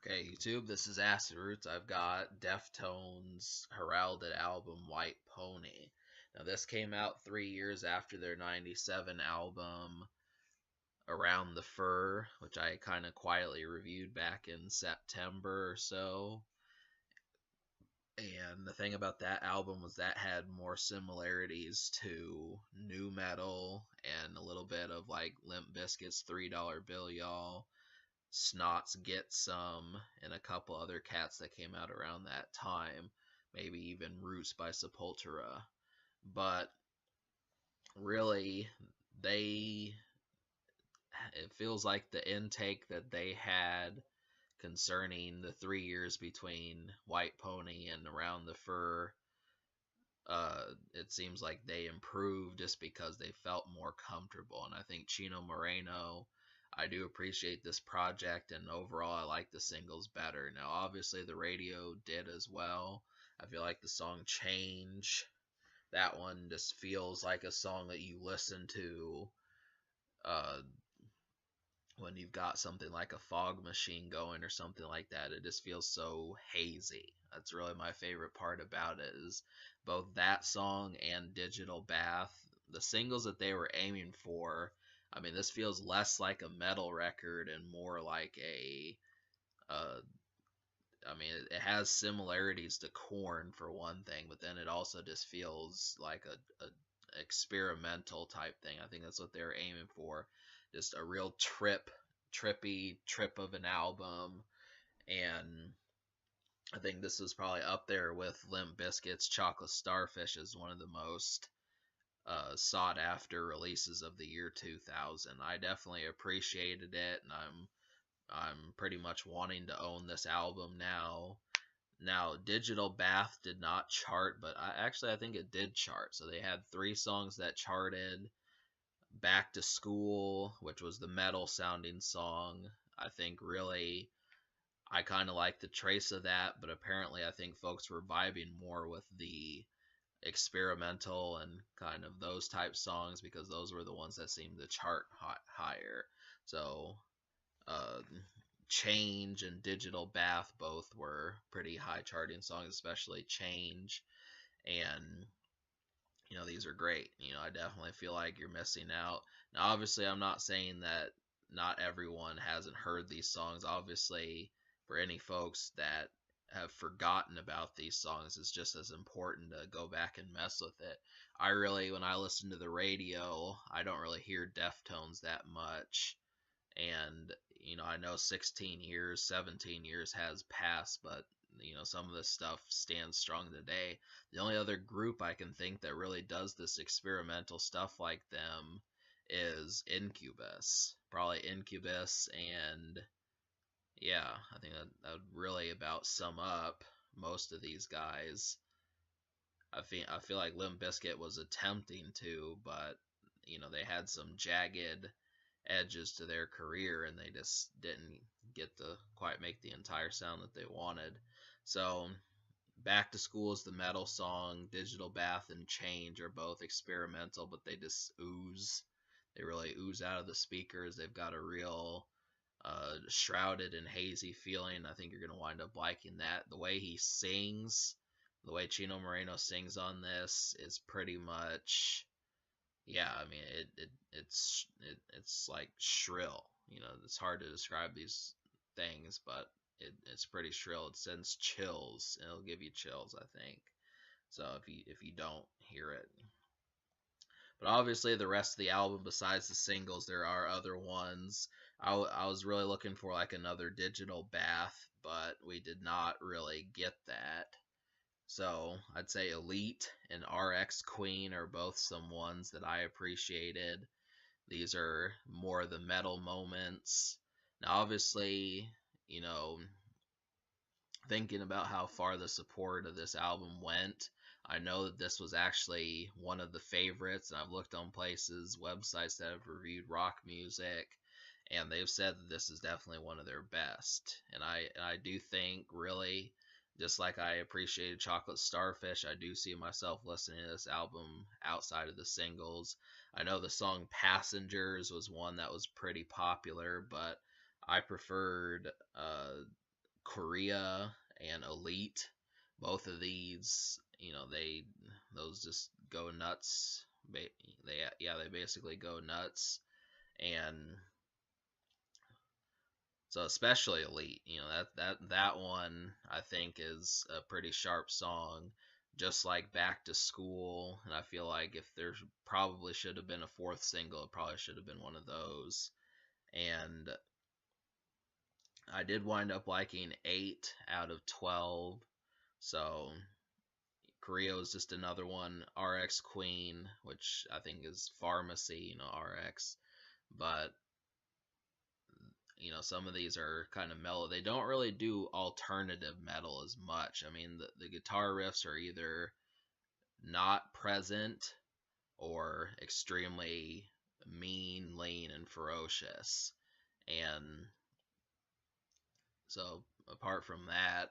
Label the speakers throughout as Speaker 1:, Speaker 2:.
Speaker 1: Okay, YouTube, this is Acid Roots. I've got Deftones' heralded album White Pony. Now, this came out 3 years after their 97 album Around the Fur, which I kind of quietly reviewed back in September or so. And the thing about that album was that had more similarities to new metal and a little bit of like Limp Bizkit's $3 Bill Y'all, Snots Get Some, and a couple other cats that came out around that time, maybe even Roots by Sepultura. But really, they it feels like the intake that they had concerning the 3 years between White Pony and Around the Fur, it seems like they improved just because they felt more comfortable. And I think Chino Moreno, I do appreciate this project, and overall, I like the singles better. Now, obviously, the radio did as well. I feel like the song Change, that one just feels like a song that you listen to uh, when you've got something like a fog machine going or something like that. It just feels so hazy. That's really my favorite part about it, is both that song and Digital Bath. The singles that they were aiming for, I mean, this feels less like a metal record and more like uh, I mean, it has similarities to Korn for one thing, but then it also just feels like a experimental type thing. I think that's what they were aiming for, just a real trippy trip of an album. And I think this is probably up there with Limp Bizkit's Chocolate Starfish as one of the most sought after releases of the year 2000. I definitely appreciated it, and I'm pretty much wanting to own this album now. Now, Digital Bath did not chart, but I think it did chart. So they had three songs that charted. Back to School, which was the metal sounding song. I think really I kind of like the trace of that, but apparently I think folks were vibing more with the experimental and kind of those type songs because those were the ones that seemed to chart higher. So, uh, Change and Digital Bath both were pretty high charting songs, especially Change. And these are great. I definitely feel like you're missing out. Now, obviously, I'm not saying that not everyone hasn't heard these songs. Obviously, for any folks that have forgotten about these songs, it's just as important to go back and mess with it. When I listen to the radio, I don't really hear Deftones that much. And, I know 16 years, 17 years has passed, but some of this stuff stands strong today. The only other group I can think that really does this experimental stuff like them is Incubus. Probably Incubus, and yeah, I think that would really about sum up most of these guys. I feel like Limp Bizkit was attempting to, but they had some jagged edges to their career, and they just didn't get to quite make the entire sound that they wanted. So, Back to School is the metal song. Digital Bath and Change are both experimental, but they just ooze. They really ooze out of the speakers. They've got a real shrouded and hazy feeling. I think you're going to wind up liking that. The way he sings, the way Chino Moreno sings on this is pretty much, yeah, I mean, it's like shrill. It's hard to describe these things, but it's pretty shrill. It sends chills, and it'll give you chills, I think. So if you don't hear it, but obviously the rest of the album, besides the singles, there are other ones. I was really looking for like another Digital Bath, but we did not really get that. So I'd say Elite and RX Queen are both some ones that I appreciated. These are more of the metal moments. Now, obviously, you know, thinking about how far the support of this album went, I know that this was actually one of the favorites, and I've looked on places, websites that have reviewed rock music, and they've said that this is definitely one of their best. And I do think, really, just like I appreciated Chocolate Starfish, I do see myself listening to this album outside of the singles. I know the song Passengers was one that was pretty popular, but I preferred Korea and Elite. Both of these, those just go nuts. They basically go nuts, and so especially Elite, that one I think is a pretty sharp song, just like Back to School. And I feel like if there probably should have been a fourth single, it probably should have been one of those. And I did wind up liking 8 out of 12. So Korea was just another one. RX Queen, which I think is Pharmacy, RX. But some of these are kind of mellow. They don't really do alternative metal as much. I mean, the guitar riffs are either not present or extremely mean, lean, and ferocious. And so, apart from that,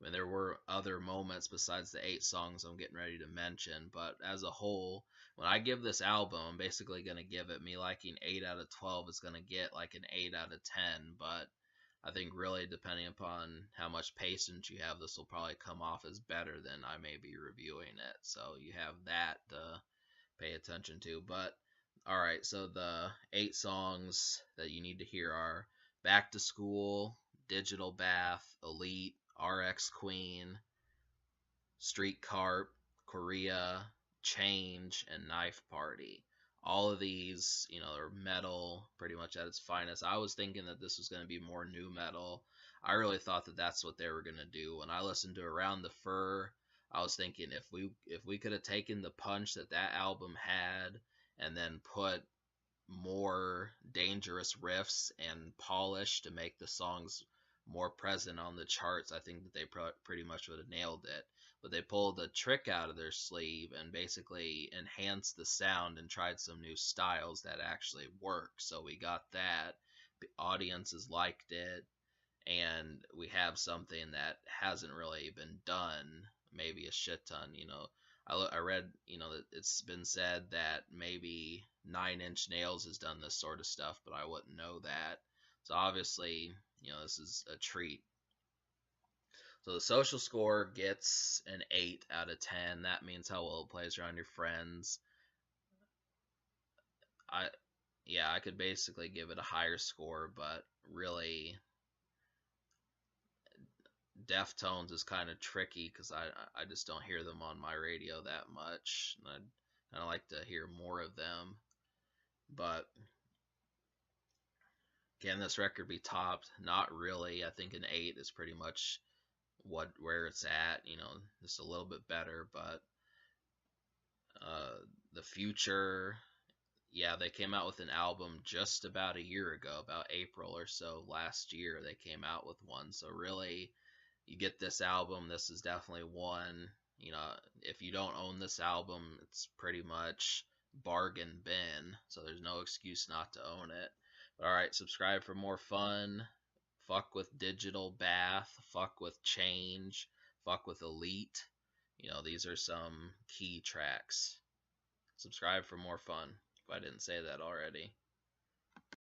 Speaker 1: I mean, there were other moments besides the 8 songs I'm getting ready to mention, but as a whole, when I give this album, I'm basically going to give it, me liking 8 out of 12 is going to get like an 8 out of 10, but I think really depending upon how much patience you have, this will probably come off as better than I may be reviewing it. So you have that to pay attention to. But all right, so the 8 songs that you need to hear are Back to School, Digital Bath, Elite, RX Queen, Street Carp, Korea, Change, and Knife Party. All of these, are metal pretty much at its finest. I was thinking that this was going to be more new metal. I really thought that that's what they were going to do. When I listened to Around the Fur, I was thinking if we could have taken the punch that that album had and then put more dangerous riffs and polish to make the songs more present on the charts, I think that they pretty much would have nailed it. But they pulled a trick out of their sleeve and basically enhanced the sound and tried some new styles that actually work. So we got that. The audiences liked it, and we have something that hasn't really been done, maybe a shit ton. I read, that it's been said that maybe Nine Inch Nails has done this sort of stuff, but I wouldn't know that. So obviously, this is a treat. So the social score gets an 8 out of 10. That means how well it plays around your friends. I Yeah, I could basically give it a higher score, but really Deftones is kind of tricky because I just don't hear them on my radio that much. And I'd like to hear more of them. But can this record be topped? Not really. I think an 8 is pretty much where it's at. Just a little bit better. But the Future, yeah, they came out with an album just about a year ago, about April or so last year. They came out with one. So really, you get this album, this is definitely one. If you don't own this album, it's pretty much bargain bin, so there's no excuse not to own it. But all right, subscribe for more fun. Fuck with Digital Bath, fuck with Change, fuck with Elite. These are some key tracks. Subscribe for more fun, if I didn't say that already.